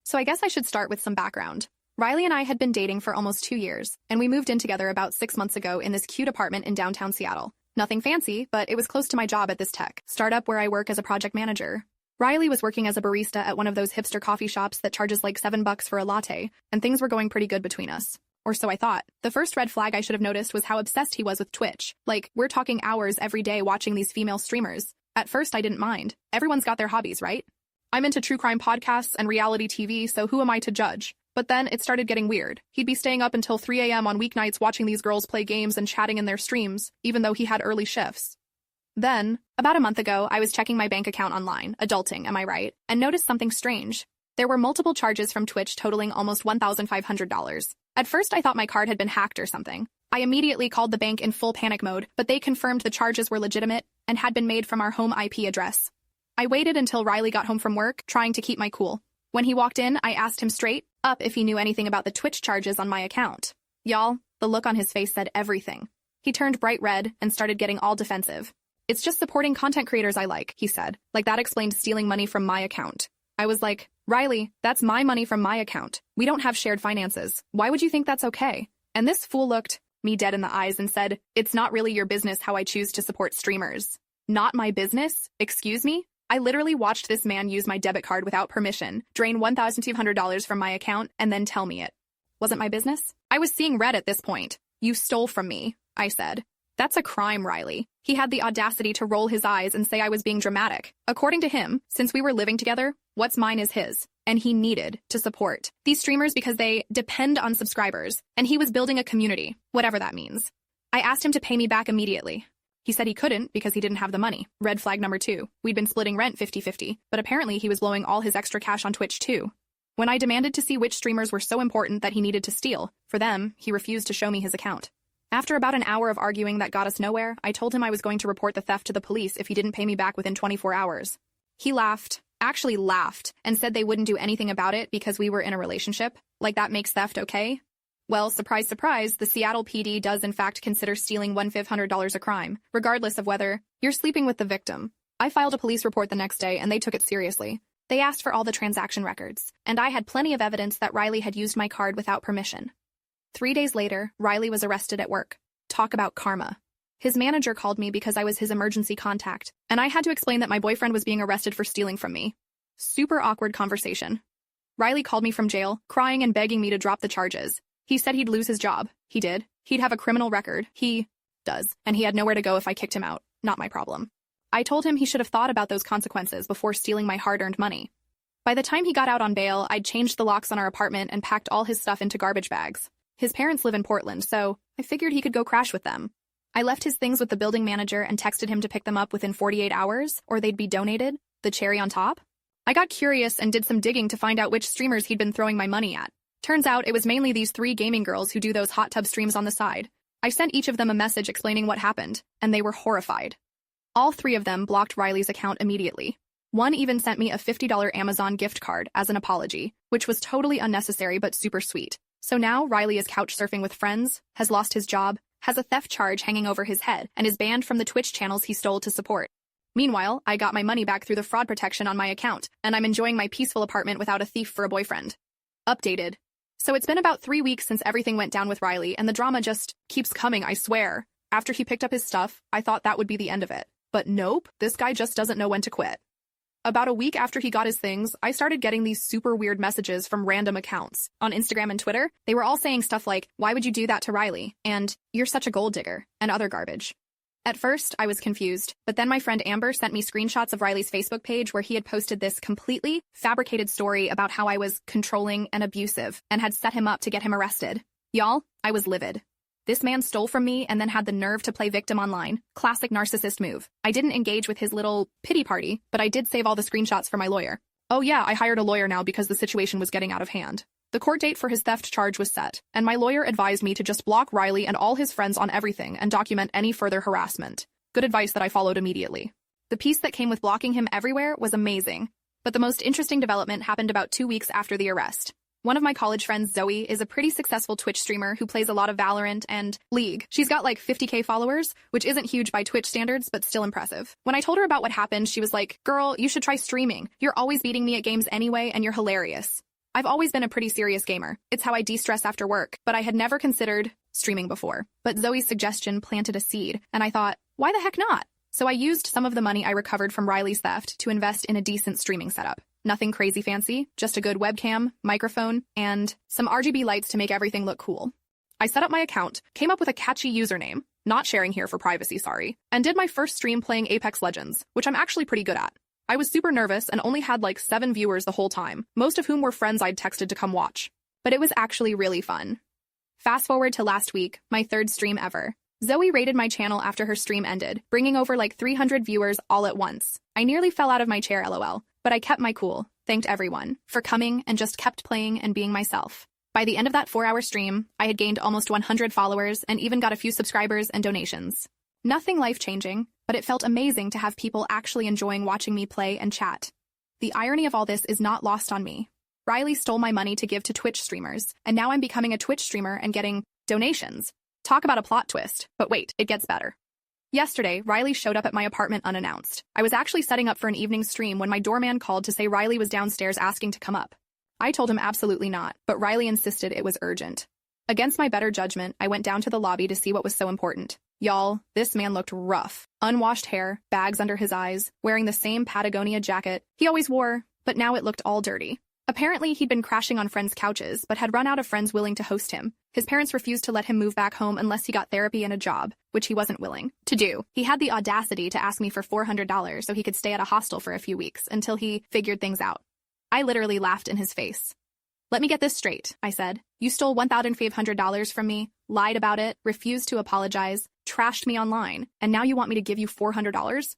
So I guess I should start with some background. Riley and I had been dating for almost 2 years, and we moved in together about 6 months ago in this cute apartment in downtown Seattle. Nothing fancy, but it was close to my job at this tech startup where I work as a project manager. Riley was working as a barista at one of those hipster coffee shops that charges like $7 for a latte, and things were going pretty good between us. Or so I thought. The first red flag I should have noticed was how obsessed he was with Twitch. Like, we're talking hours every day watching these female streamers. At first, I didn't mind. Everyone's got their hobbies, right? I'm into true crime podcasts and reality TV, so who am I to judge? But then it started getting weird. He'd be staying up until 3 a.m. on weeknights watching these girls play games and chatting in their streams, even though he had early shifts. Then, about a month ago, I was checking my bank account online, adulting, am I right, and noticed something strange. There were multiple charges from Twitch totaling almost $1,500. At first, I thought my card had been hacked or something. I immediately called the bank in full panic mode, but they confirmed the charges were legitimate and had been made from our home IP address. I waited until Riley got home from work, trying to keep my cool. When he walked in, I asked him straight up if he knew anything about the Twitch charges on my account. Y'all, the look on his face said everything. He turned bright red and started getting all defensive. It's just supporting content creators I like, he said. Like that explained stealing money from my account. I was like, Riley, that's my money from my account. We don't have shared finances. Why would you think that's okay? And this fool looked me dead in the eyes and said, it's not really your business how I choose to support streamers. Not my business? Excuse me? I literally watched this man use my debit card without permission, drain $1,200 from my account, and then tell me it wasn't my business? I was seeing red at this point. You stole from me, I said. That's a crime, Riley. He had the audacity to roll his eyes and say I was being dramatic. According to him, since we were living together, what's mine is his, and he needed to support these streamers because they depend on subscribers, and he was building a community, whatever that means. I asked him to pay me back immediately. He said he couldn't because he didn't have the money. Red flag number 2. We'd been splitting rent 50-50, but apparently he was blowing all his extra cash on Twitch too. When I demanded to see which streamers were so important that he needed to steal, for them, he refused to show me his account. After about an hour of arguing that got us nowhere, I told him I was going to report the theft to the police if he didn't pay me back within 24 hours. He laughed, actually laughed, and said they wouldn't do anything about it because we were in a relationship. Like that makes theft okay? Well, surprise, surprise, the Seattle PD does in fact consider stealing $1,500 a crime, regardless of whether you're sleeping with the victim. I filed a police report the next day and they took it seriously. They asked for all the transaction records, and I had plenty of evidence that Riley had used my card without permission. 3 days later, Riley was arrested at work. Talk about karma. His manager called me because I was his emergency contact, and I had to explain that my boyfriend was being arrested for stealing from me. Super awkward conversation. Riley called me from jail, crying and begging me to drop the charges. He said he'd lose his job. He did. He'd have a criminal record. He does. And he had nowhere to go if I kicked him out. Not my problem. I told him he should have thought about those consequences before stealing my hard-earned money. By the time he got out on bail, I'd changed the locks on our apartment and packed all his stuff into garbage bags. His parents live in Portland, so I figured he could go crash with them. I left his things with the building manager and texted him to pick them up within 48 hours, or they'd be donated. The cherry on top? I got curious and did some digging to find out which streamers he'd been throwing my money at. Turns out it was mainly these 3 gaming girls who do those hot tub streams on the side. I sent each of them a message explaining what happened, and they were horrified. All 3 of them blocked Riley's account immediately. One even sent me a $50 Amazon gift card as an apology, which was totally unnecessary but super sweet. So now Riley is couch surfing with friends, has lost his job, has a theft charge hanging over his head, and is banned from the Twitch channels he stole to support. Meanwhile, I got my money back through the fraud protection on my account, and I'm enjoying my peaceful apartment without a thief for a boyfriend. Updated. So it's been about 3 weeks since everything went down with Riley, and the drama just keeps coming, I swear. After he picked up his stuff, I thought that would be the end of it. But nope, this guy just doesn't know when to quit. About a week after he got his things, I started getting these super weird messages from random accounts. On Instagram and Twitter, they were all saying stuff like, why would you do that to Riley? And, you're such a gold digger, and other garbage. At first, I was confused, but then my friend Amber sent me screenshots of Riley's Facebook page where he had posted this completely fabricated story about how I was controlling and abusive and had set him up to get him arrested. Y'all, I was livid. This man stole from me and then had the nerve to play victim online. Classic narcissist move. I didn't engage with his little pity party, but I did save all the screenshots for my lawyer. Oh yeah, I hired a lawyer now because the situation was getting out of hand. The court date for his theft charge was set, and my lawyer advised me to just block Riley and all his friends on everything and document any further harassment. Good advice that I followed immediately. The piece that came with blocking him everywhere was amazing. But the most interesting development happened about 2 weeks after the arrest. One of my college friends, Zoe, is a pretty successful Twitch streamer who plays a lot of Valorant and League. She's got like 50K followers, which isn't huge by Twitch standards, but still impressive. When I told her about what happened, she was like, girl, you should try streaming. You're always beating me at games anyway, and you're hilarious. I've always been a pretty serious gamer. It's how I de-stress after work, but I had never considered streaming before. But Zoe's suggestion planted a seed, and I thought, why the heck not? So I used some of the money I recovered from Riley's theft to invest in a decent streaming setup. Nothing crazy fancy, just a good webcam, microphone, and some RGB lights to make everything look cool. I set up my account, came up with a catchy username, not sharing here for privacy, sorry, and did my first stream playing Apex Legends, which I'm actually pretty good at. I was super nervous and only had like 7 viewers the whole time, most of whom were friends I'd texted to come watch. But it was actually really fun. Fast forward to last week, my 3rd stream ever. Zoe raided my channel after her stream ended, bringing over like 300 viewers all at once. I nearly fell out of my chair, lol, but I kept my cool, thanked everyone for coming, and just kept playing and being myself. By the end of that 4-hour stream, I had gained almost 100 followers and even got a few subscribers and donations. Nothing life-changing, but it felt amazing to have people actually enjoying watching me play and chat. The irony of all this is not lost on me. Riley stole my money to give to Twitch streamers, and now I'm becoming a Twitch streamer and getting donations. Talk about a plot twist, but wait, it gets better. Yesterday, Riley showed up at my apartment unannounced. I was actually setting up for an evening stream when my doorman called to say Riley was downstairs asking to come up. I told him absolutely not, but Riley insisted it was urgent. Against my better judgment, I went down to the lobby to see what was so important. Y'all, this man looked rough. Unwashed hair, bags under his eyes, wearing the same Patagonia jacket he always wore, but now it looked all dirty. Apparently, he'd been crashing on friends' couches, but had run out of friends willing to host him. His parents refused to let him move back home unless he got therapy and a job, which he wasn't willing to do. He had the audacity to ask me for $400 so he could stay at a hostel for a few weeks until he figured things out. I literally laughed in his face. Let me get this straight, I said. You stole $1,500 from me, lied about it, refused to apologize, trashed me online, and now you want me to give you $400?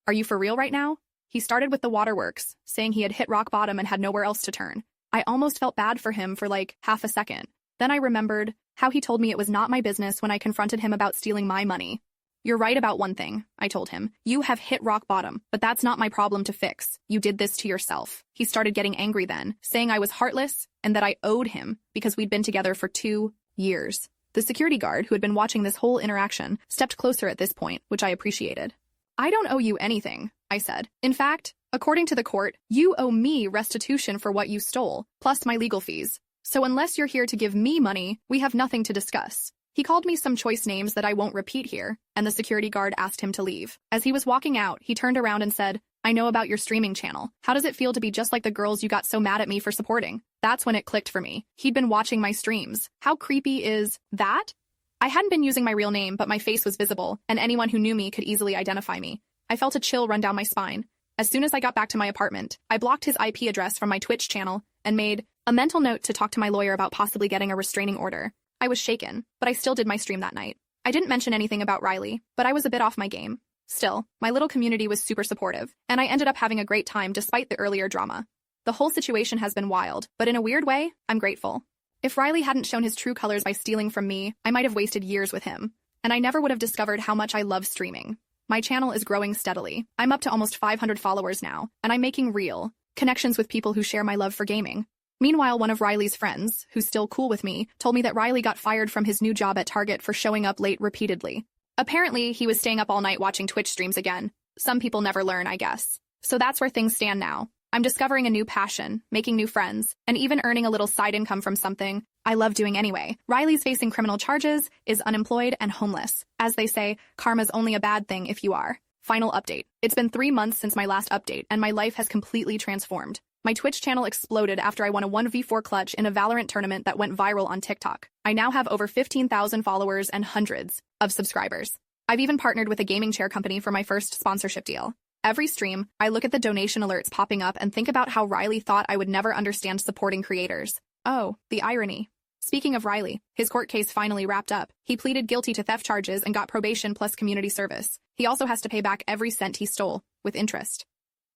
Are you for real right now? He started with the waterworks, saying he had hit rock bottom and had nowhere else to turn. I almost felt bad for him for like half a second. Then I remembered how he told me it was not my business when I confronted him about stealing my money. You're right about one thing, I told him. You have hit rock bottom, but that's not my problem to fix. You did this to yourself. He started getting angry then, saying I was heartless and that I owed him because we'd been together for 2 years. The security guard, who had been watching this whole interaction, stepped closer at this point, which I appreciated. I don't owe you anything, I said. In fact, according to the court, you owe me restitution for what you stole, plus my legal fees. So unless you're here to give me money, we have nothing to discuss. He called me some choice names that I won't repeat here, and the security guard asked him to leave. As he was walking out, he turned around and said, I know about your streaming channel. How does it feel to be just like the girls you got so mad at me for supporting? That's when it clicked for me. He'd been watching my streams. How creepy is that? I hadn't been using my real name, but my face was visible, and anyone who knew me could easily identify me. I felt a chill run down my spine. As soon as I got back to my apartment, I blocked his IP address from my Twitch channel and made a mental note to talk to my lawyer about possibly getting a restraining order. I was shaken, but I still did my stream that night. I didn't mention anything about Riley, but I was a bit off my game. Still, my little community was super supportive, and I ended up having a great time despite the earlier drama. The whole situation has been wild, but in a weird way, I'm grateful. If Riley hadn't shown his true colors by stealing from me, I might have wasted years with him, and I never would have discovered how much I love streaming. My channel is growing steadily. I'm up to almost 500 followers now, and I'm making real connections with people who share my love for gaming. Meanwhile, one of Riley's friends, who's still cool with me, told me that Riley got fired from his new job at Target for showing up late repeatedly. Apparently, he was staying up all night watching Twitch streams again. Some people never learn, I guess. So that's where things stand now. I'm discovering a new passion, making new friends, and even earning a little side income from something I love doing anyway. Riley's facing criminal charges, is unemployed, and homeless. As they say, karma's only a bad thing if you are. Final update. It's been 3 months since my last update, and my life has completely transformed. My Twitch channel exploded after I won a 1v4 clutch in a Valorant tournament that went viral on TikTok. I now have over 15,000 followers and hundreds of subscribers. I've even partnered with a gaming chair company for my first sponsorship deal. Every stream, I look at the donation alerts popping up and think about how Riley thought I would never understand supporting creators. Oh, the irony. Speaking of Riley, his court case finally wrapped up. He pleaded guilty to theft charges and got probation plus community service. He also has to pay back every cent he stole, with interest.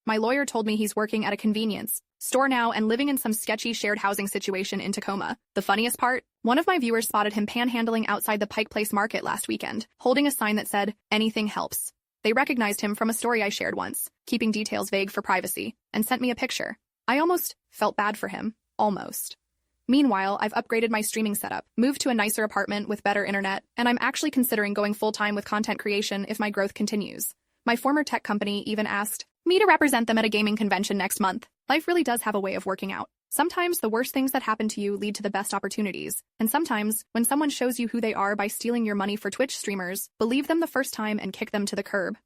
My lawyer told me he's working at a convenience store now and living in some sketchy shared housing situation in Tacoma. The funniest part? One of my viewers spotted him panhandling outside the Pike Place Market last weekend, holding a sign that said, "Anything helps." They recognized him from a story I shared once, keeping details vague for privacy, and sent me a picture. I almost felt bad for him. Almost. Meanwhile, I've upgraded my streaming setup, moved to a nicer apartment with better internet, and I'm actually considering going full-time with content creation if my growth continues. My former tech company even asked me to represent them at a gaming convention next month. Life really does have a way of working out. Sometimes the worst things that happen to you lead to the best opportunities. And sometimes, when someone shows you who they are by stealing your money for Twitch streamers, believe them the first time and kick them to the curb.